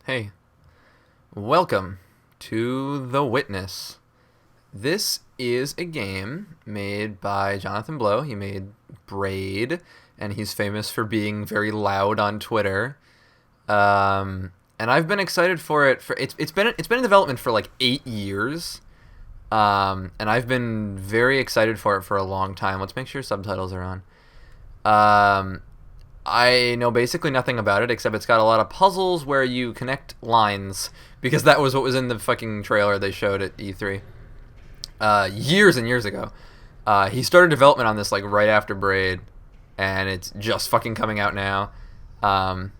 Hey, welcome to The Witness. This is a game made by Jonathan Blow. He made Braid, and he's famous for being very loud on Twitter. And I've been excited for it. It's been in development for like 8 years, and I've been very excited for it for a long time. Let's make sure subtitles are on. I know basically nothing about it except it's got a lot of puzzles where you connect lines, because that was what was in the fucking trailer they showed at E3 years and years ago. He started development on this like right after Braid, and it's just fucking coming out now.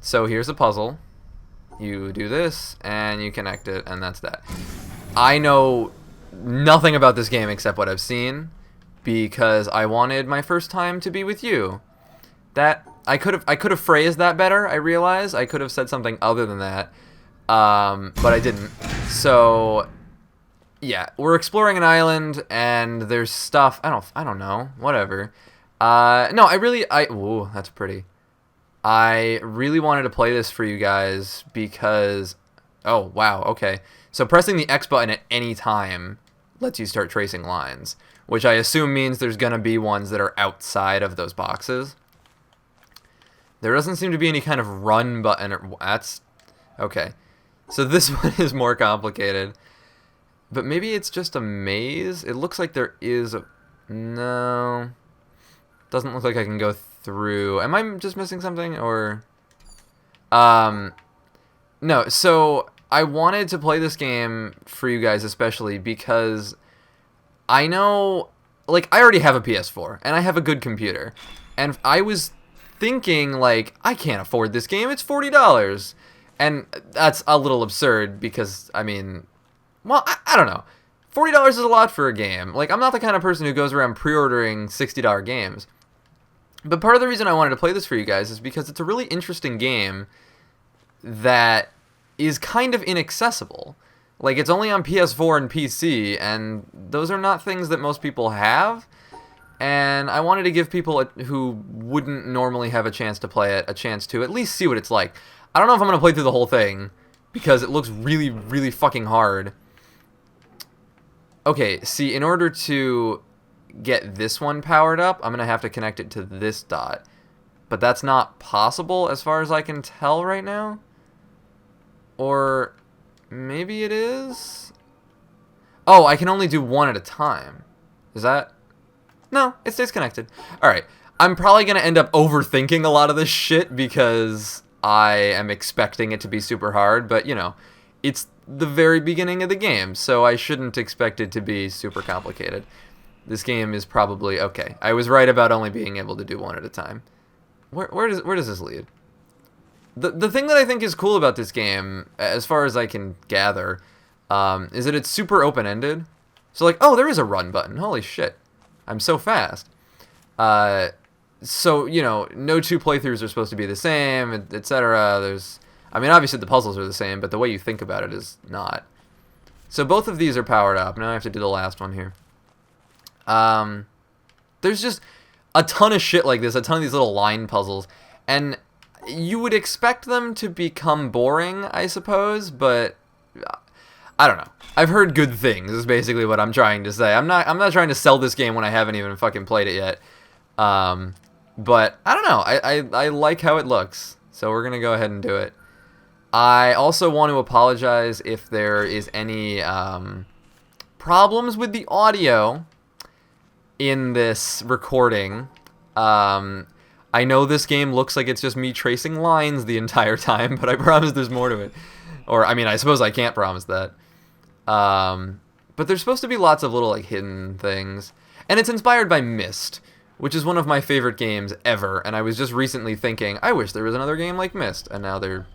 So here's a puzzle. You do this and you connect it, and that's that. I know nothing about this game except what I've seen, because I wanted my first time to be with you. That I could have phrased that better. I realize I could have said something other than that, but I didn't. So yeah, we're exploring an island, and there's stuff. I don't know. Whatever. No, ooh, that's pretty. I really wanted to play this for you guys because, oh wow, okay. So pressing the X button at any time lets you start tracing lines, which I assume means there's gonna be ones that are outside of those boxes. There doesn't seem to be any kind of run button. That's okay. So this one is more complicated, but maybe it's just a maze. It looks like there is a... No, doesn't look like I can go through. Am I just missing something, or no? So I wanted to play this game for you guys especially because I know, like, I already have a PS4 and I have a good computer, and I was thinking, like, I can't afford this game, it's $40. And that's a little absurd because, I mean, well, I don't know. $40 is a lot for a game. Like, I'm not the kind of person who goes around pre-ordering $60 games. But part of the reason I wanted to play this for you guys is because it's a really interesting game that is kind of inaccessible. Like, it's only on PS4 and PC, and those are not things that most people have. And I wanted to give people who wouldn't normally have a chance to play it a chance to at least see what it's like. I don't know if I'm going to play through the whole thing, because it looks really, really fucking hard. Okay, see, in order to get this one powered up, I'm going to have to connect it to this dot. But that's not possible as far as I can tell right now. Or maybe it is? Oh, I can only do one at a time. Is that... No, it stays connected. Alright, I'm probably going to end up overthinking a lot of this shit because I am expecting it to be super hard, but, you know, it's the very beginning of the game, so I shouldn't expect it to be super complicated. This game is probably... Okay, I was right about only being able to do one at a time. Where does this lead? The thing that I think is cool about this game, as far as I can gather, is that it's super open-ended. So, like, oh, there is a run button. Holy shit. I'm so fast. So, you know, no two playthroughs are supposed to be the same, etc. There's... I mean, obviously the puzzles are the same, but the way you think about it is not. So both of these are powered up. Now I have to do the last one here. There's just a ton of shit like this, a ton of these little line puzzles, and you would expect them to become boring, I suppose, but I don't know. I've heard good things, is basically what I'm trying to say. I'm not trying to sell this game when I haven't even fucking played it yet. But I don't know. I like how it looks, so we're gonna go ahead and do it. I also want to apologize if there is any problems with the audio in this recording. I know this game looks like it's just me tracing lines the entire time, but I promise there's more to it. Or, I mean, I suppose I can't promise that. But there's supposed to be lots of little, like, hidden things. And it's inspired by Myst, which is one of my favorite games ever. And I was just recently thinking, I wish there was another game like Myst. And now there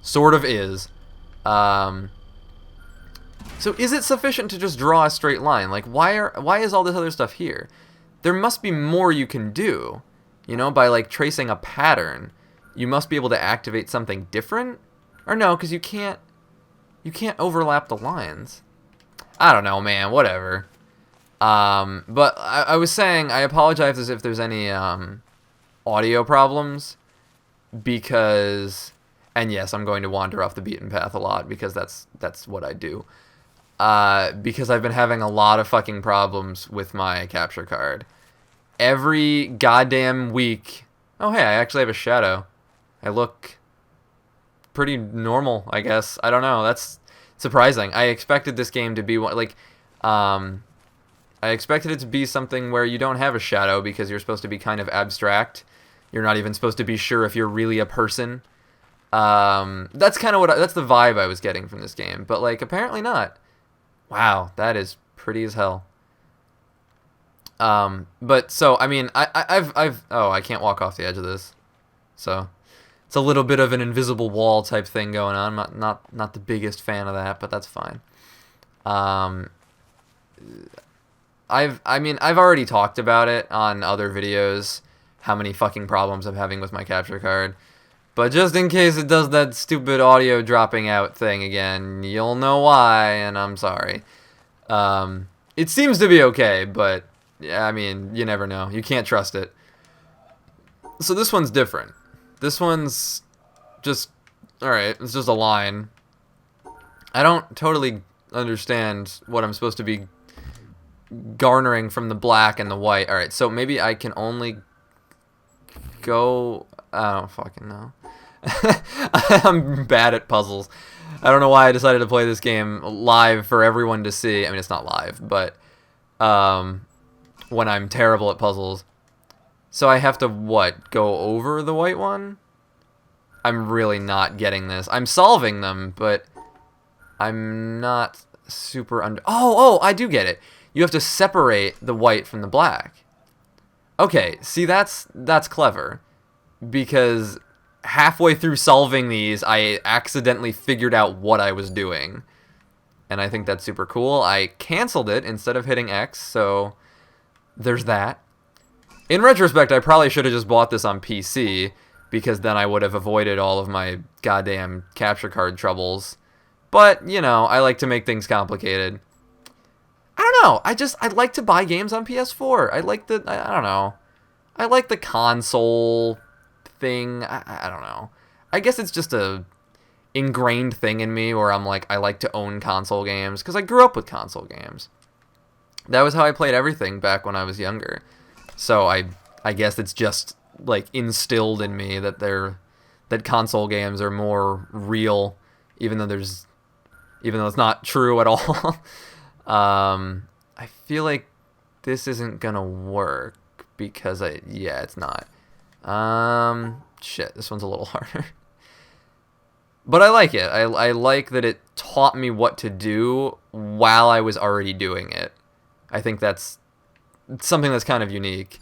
sort of is. So is it sufficient to just draw a straight line? Like, why is all this other stuff here? There must be more you can do. You know, by, like, tracing a pattern. You must be able to activate something different? Or no, because you can't overlap the lines. I don't know, man. Whatever. But I was saying, I apologize if there's any audio problems, because And yes, I'm going to wander off the beaten path a lot because that's what I do. Because I've been having a lot of fucking problems with my capture card. Every goddamn week. Oh, hey, I actually have a shadow. I look pretty normal, I guess. I don't know. That's surprising. I expected this game to be like, I expected it to be something where you don't have a shadow because you're supposed to be kind of abstract. You're not even supposed to be sure if you're really a person. That's kind of that's the vibe I was getting from this game, but like apparently not. Wow, that is pretty as hell. But so I mean, I've oh, I can't walk off the edge of this, so it's a little bit of an invisible wall type thing going on. I'm not the biggest fan of that, but that's fine. I've already talked about it on other videos, how many fucking problems I'm having with my capture card. But just in case it does that stupid audio dropping out thing again, you'll know why, and I'm sorry. It seems to be okay, but yeah, I mean, you never know. You can't trust it. So this one's different. This one's just, alright, it's just a line. I don't totally understand what I'm supposed to be garnering from the black and the white. Alright, so maybe I can only go... I don't fucking know. I'm bad at puzzles. I don't know why I decided to play this game live for everyone to see. I mean, it's not live, but when I'm terrible at puzzles. So I have to, what, go over the white one? I'm really not getting this. I'm solving them, but I'm not super Oh, I do get it. You have to separate the white from the black. Okay, see, that's clever. Because halfway through solving these, I accidentally figured out what I was doing. And I think that's super cool. I canceled it instead of hitting X, so there's that. In retrospect, I probably should have just bought this on PC, because then I would have avoided all of my goddamn capture card troubles. But, you know, I like to make things complicated. I don't know. I'd like to buy games on PS4. I don't know. I like the console thing. I don't know. I guess it's just a ingrained thing in me where I'm like, I like to own console games because I grew up with console games. That was how I played everything back when I was younger. So I guess it's just like instilled in me that console games are more real, even though it's not true at all. I feel like this isn't gonna work because it's not. Shit, this one's a little harder. But I like it. I like that it taught me what to do while I was already doing it. I think that's something that's kind of unique.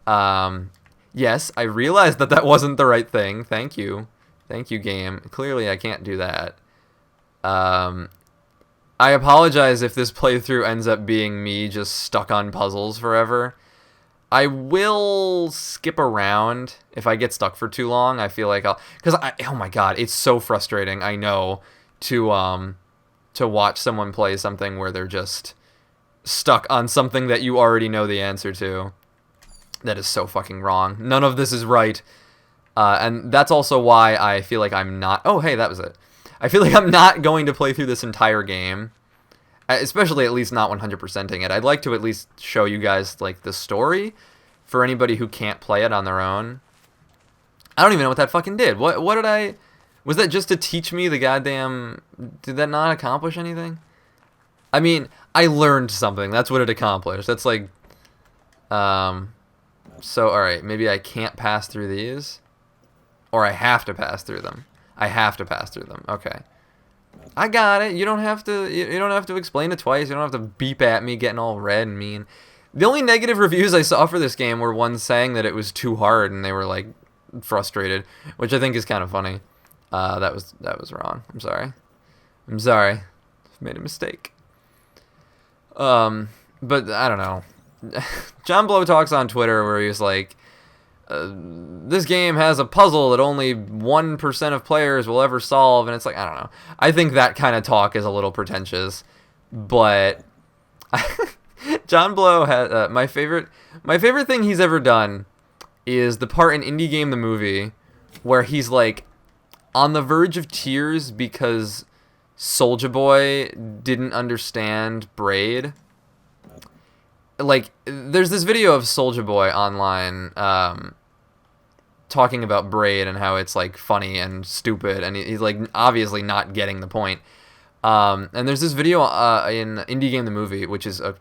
Yes, I realized that wasn't the right thing. Thank you. Thank you, game. Clearly, I can't do that. I apologize if this playthrough ends up being me just stuck on puzzles forever. I will skip around if I get stuck for too long. I feel like oh my god, it's so frustrating. I know to watch someone play something where they're just stuck on something that you already know the answer to. That is so fucking wrong. None of this is right. And that's also why I feel like I'm not... Oh, hey, that was it. I feel like I'm not going to play through this entire game. Especially at least not 100%ing it. I'd like to at least show you guys like the story for anybody who can't play it on their own. I don't even know what that fucking did. What did I... Was that just to teach me the goddamn... Did that not accomplish anything? I mean, I learned something. That's what it accomplished. That's like... So, alright, maybe I can't pass through these? Or I have to pass through them. I have to pass through them. Okay. I got it. You don't have to explain it twice. You don't have to beep at me getting all red and mean. The only negative reviews I saw for this game were ones saying that it was too hard and they were like frustrated, which I think is kind of funny. That was wrong. I'm sorry. I made a mistake. But I don't know. John Blow talks on Twitter where he's like, this game has a puzzle that only 1% of players will ever solve, and it's like, I don't know. I think that kind of talk is a little pretentious, but John Blow has my favorite thing he's ever done is the part in Indie Game the Movie where he's like, on the verge of tears because Soulja Boy didn't understand Braid. Like, there's this video of Soulja Boy online talking about Braid and how it's, like, funny and stupid, and he's, like, obviously not getting the point. And there's this video in Indie Game the Movie, which is a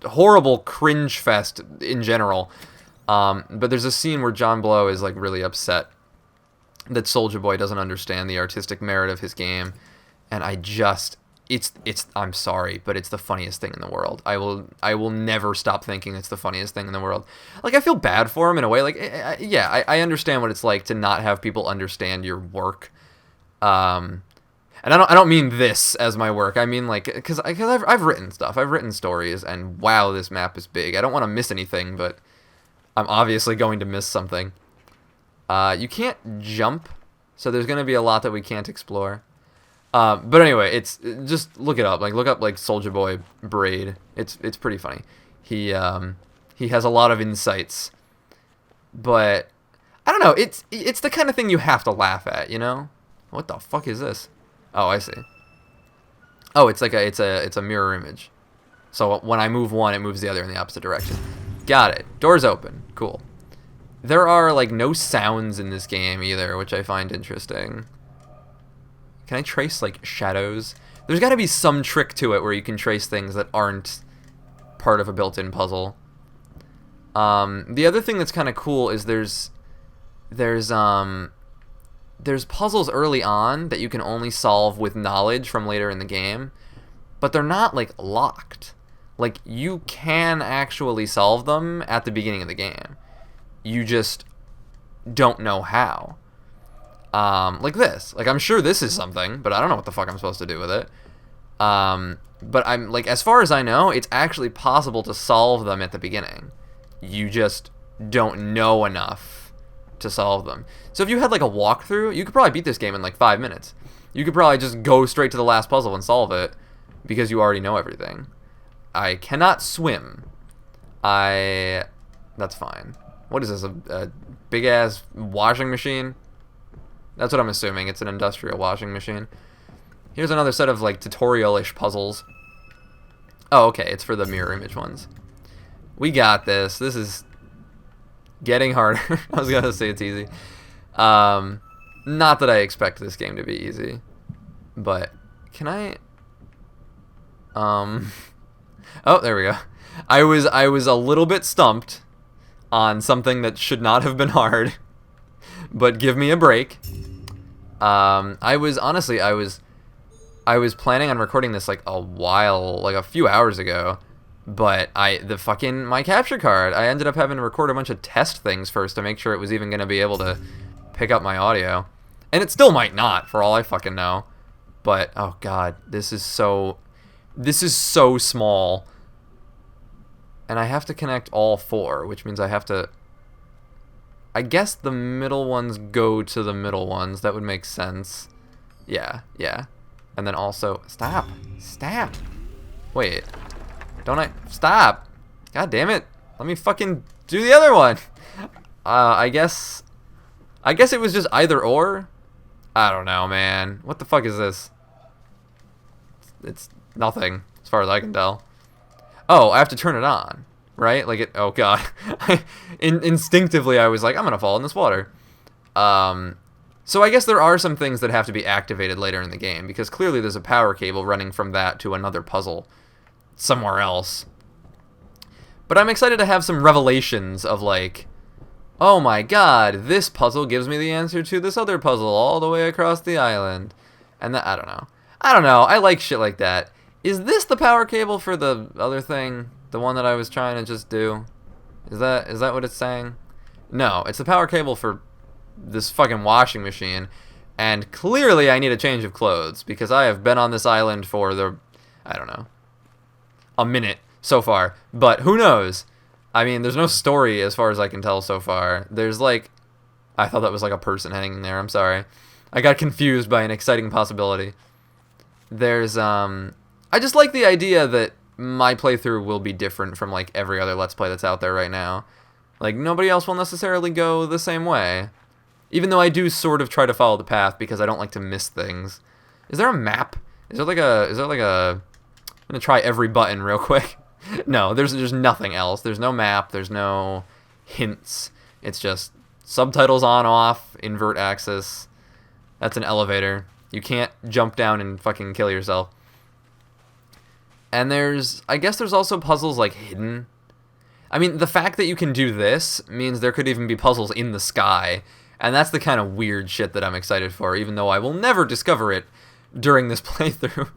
horrible cringe fest in general. But there's a scene where John Blow is, like, really upset that Soulja Boy doesn't understand the artistic merit of his game. And I'm sorry, but it's the funniest thing in the world. I will never stop thinking it's the funniest thing in the world. Like, I feel bad for him in a way. Like, I understand what it's like to not have people understand your work. And I don't mean this as my work. I mean, like, because I've written stuff. I've written stories, and wow, this map is big. I don't want to miss anything, but I'm obviously going to miss something. You can't jump, so there's going to be a lot that we can't explore. But anyway, it's just look it up. Like, look up like Soulja Boy Braid. It's pretty funny. He has a lot of insights, but I don't know. It's the kind of thing you have to laugh at, you know? What the fuck is this? Oh, I see. Oh, it's like it's a mirror image. So when I move one, it moves the other in the opposite direction. Got it. Doors open. Cool. There are like no sounds in this game either, which I find interesting. Can I trace like shadows? There's got to be some trick to it where you can trace things that aren't part of a built-in puzzle. The other thing that's kind of cool is there's puzzles early on that you can only solve with knowledge from later in the game, but they're not like locked. Like, you can actually solve them at the beginning of the game. You just don't know how. Like this. Like, I'm sure this is something, but I don't know what the fuck I'm supposed to do with it. But I'm like, as far as I know, it's actually possible to solve them at the beginning. You just don't know enough to solve them. So if you had like a walkthrough, you could probably beat this game in like 5 minutes. You could probably just go straight to the last puzzle and solve it because you already know everything. I cannot swim. That's fine. What is this, a big-ass washing machine? That's what I'm assuming. It's an industrial washing machine. Here's another set of, like, tutorial-ish puzzles. Oh, okay. It's for the mirror image ones. We got this. This is getting harder. I was going to say it's easy. Not that I expect this game to be easy. But can I... Oh, there we go. I was a little bit stumped on something that should not have been hard. But give me a break. I was planning on recording this like a few hours ago, but my capture card, I ended up having to record a bunch of test things first to make sure it was even going to be able to pick up my audio. And it still might not, for all I fucking know. But oh god, this is so small. And I have to connect all 4, which means I have to... I guess the middle ones go to the middle ones. That would make sense. Yeah. And then also... Stop. Wait. Don't I... Stop. God damn it. Let me fucking do the other one. I guess it was just either or. I don't know, man. What the fuck is this? It's nothing, as far as I can tell. Oh, I have to turn it on, right? Like it. Oh god. Instinctively, I was like, I'm gonna fall in this water. So I guess there are some things that have to be activated later in the game because clearly there's a power cable running from that to another puzzle somewhere else. But I'm excited to have some revelations of like, oh my god, this puzzle gives me the answer to this other puzzle all the way across the island. And that, I don't know. I like shit like that. Is this the power cable for the other thing? The one that I was trying to just do? Is that what it's saying? No, it's the power cable for this fucking washing machine. And clearly I need a change of clothes because I have been on this island for I don't know, a minute so far. But who knows? I mean, there's no story as far as I can tell so far. There's like, I thought that was like a person hanging there. I'm sorry. I got confused by an exciting possibility. There's, I just like the idea that my playthrough will be different from like every other Let's Play that's out there right now. Like, nobody else will necessarily go the same way. Even though I do sort of try to follow the path because I don't like to miss things. Is there a map? Is there like a... I'm gonna try every button real quick. No, there's nothing else. There's no map. There's no hints. It's just subtitles on, off, invert axis. That's an elevator. You can't jump down and fucking kill yourself. And I guess there's also puzzles like hidden. I mean, the fact that you can do this means there could even be puzzles in the sky. And that's the kind of weird shit that I'm excited for, even though I will never discover it during this playthrough.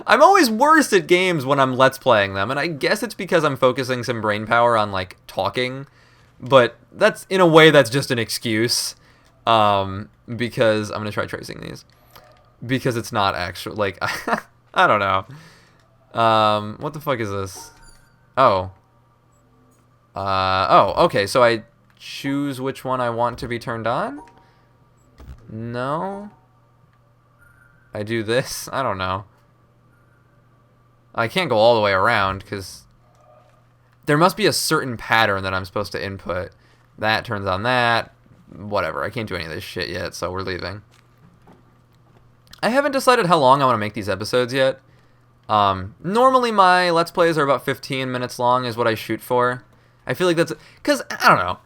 I'm always worse at games when I'm Let's Playing them, and I guess it's because I'm focusing some brain power on, like, talking. But that's, in a way, that's just an excuse. Because I'm going to try tracing these. Because it's not actual, like, I don't know. What the fuck is this? Oh. Okay, so I choose which one I want to be turned on? No? I do this? I don't know. I can't go all the way around, because there must be a certain pattern that I'm supposed to input. That turns on that. Whatever, I can't do any of this shit yet, so we're leaving. I haven't decided how long I want to make these episodes yet. Normally my Let's Plays are about 15 minutes long is what I shoot for. I feel like that's... Because, I don't know.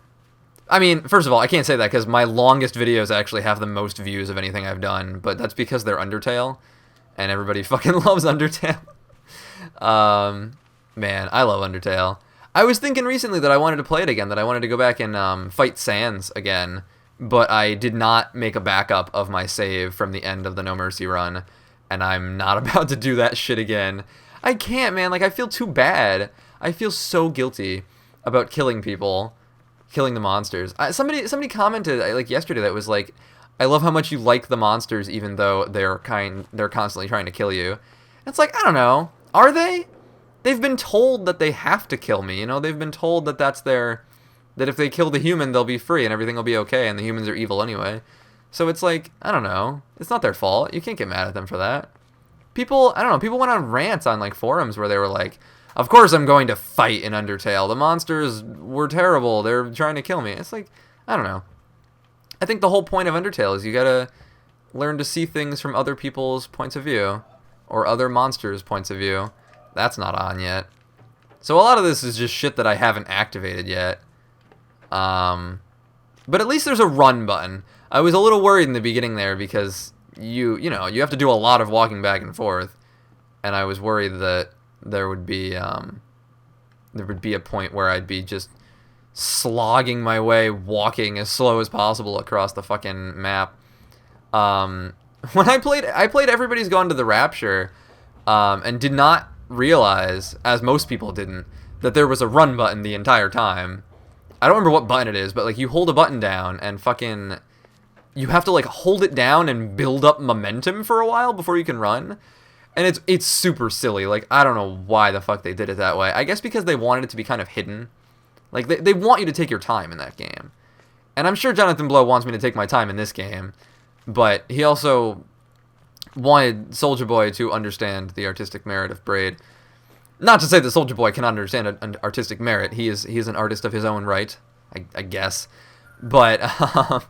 I mean, first of all, I can't say that because my longest videos actually have the most views of anything I've done, but that's because they're Undertale, and everybody fucking loves Undertale. Man, I love Undertale. I was thinking recently that I wanted to play it again, that I wanted to go back and fight Sans again, but I did not make a backup of my save from the end of the No Mercy run, and I'm not about to do that shit again. I can't, man. Like, I feel too bad. I feel so guilty about killing people, killing the monsters. Somebody commented like yesterday that was like, I love how much you like the monsters even though they're constantly trying to kill you. And it's like, I don't know. Are they? They've been told that they have to kill me, you know? They've been told that that if they kill the human, they'll be free and everything will be okay, and the humans are evil anyway. So it's like, I don't know. It's not their fault. You can't get mad at them for that. People, I don't know, people went on rants on, like, forums where they were like, of course I'm going to fight in Undertale. The monsters were terrible. They're trying to kill me. It's like, I don't know. I think the whole point of Undertale is you gotta learn to see things from other people's points of view. Or other monsters' points of view. That's not on yet. So a lot of this is just shit that I haven't activated yet. But at least there's a run button. I was a little worried in the beginning there because you have to do a lot of walking back and forth. And I was worried that there would be a point where I'd be just slogging my way, walking as slow as possible across the fucking map. When I played Everybody's Gone to the Rapture, and did not realize, as most people didn't, that there was a run button the entire time. I don't remember what button it is, but like you hold a button down and fucking you have to like hold it down and build up momentum for a while before you can run. And it's super silly. Like, I don't know why the fuck they did it that way. I guess because they wanted it to be kind of hidden. Like, they want you to take your time in that game. And I'm sure Jonathan Blow wants me to take my time in this game. But he also wanted Soulja Boy to understand the artistic merit of Braid. Not to say that Soulja Boy cannot understand an artistic merit. He is an artist of his own right, I guess. But, I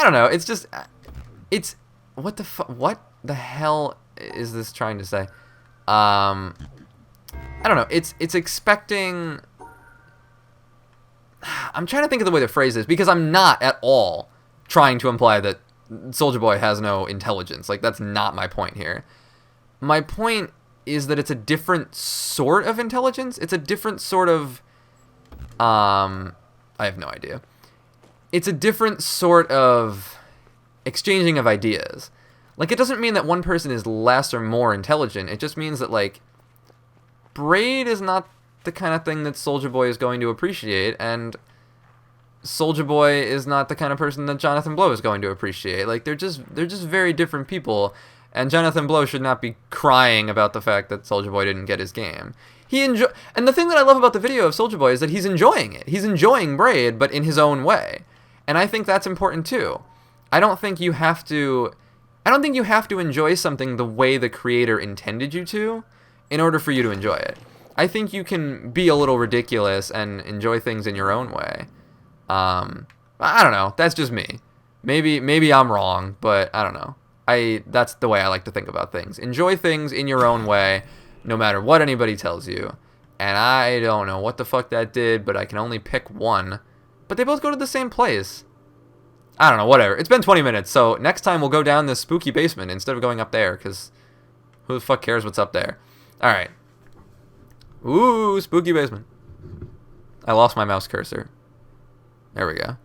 don't know. It's just... It's... What the hell is this trying to say? I don't know. It's expecting... I'm trying to think of the way to phrase this, because I'm not at all trying to imply that Soulja Boy has no intelligence. Like, that's not my point here. My point is that it's a different sort of intelligence. It's a different sort of... I have no idea. It's a different sort of exchanging of ideas. Like, it doesn't mean that one person is less or more intelligent. It just means that, like, Braid is not the kind of thing that Soulja Boy is going to appreciate, and Soulja Boy is not the kind of person that Jonathan Blow is going to appreciate. Like, they're just very different people, and Jonathan Blow should not be crying about the fact that Soulja Boy didn't get his game. And the thing that I love about the video of Soulja Boy is that he's enjoying it. He's enjoying Braid, but in his own way. And I think that's important too. I don't think you have to enjoy something the way the creator intended you to in order for you to enjoy it. I think you can be a little ridiculous and enjoy things in your own way. I don't know. That's just me. Maybe I'm wrong, but I don't know. That's the way I like to think about things. Enjoy things in your own way, no matter what anybody tells you. And I don't know what the fuck that did, but I can only pick one. But they both go to the same place. I don't know, whatever. It's been 20 minutes, so next time we'll go down this spooky basement instead of going up there, because who the fuck cares what's up there? Alright. Ooh, spooky basement. I lost my mouse cursor. There we go.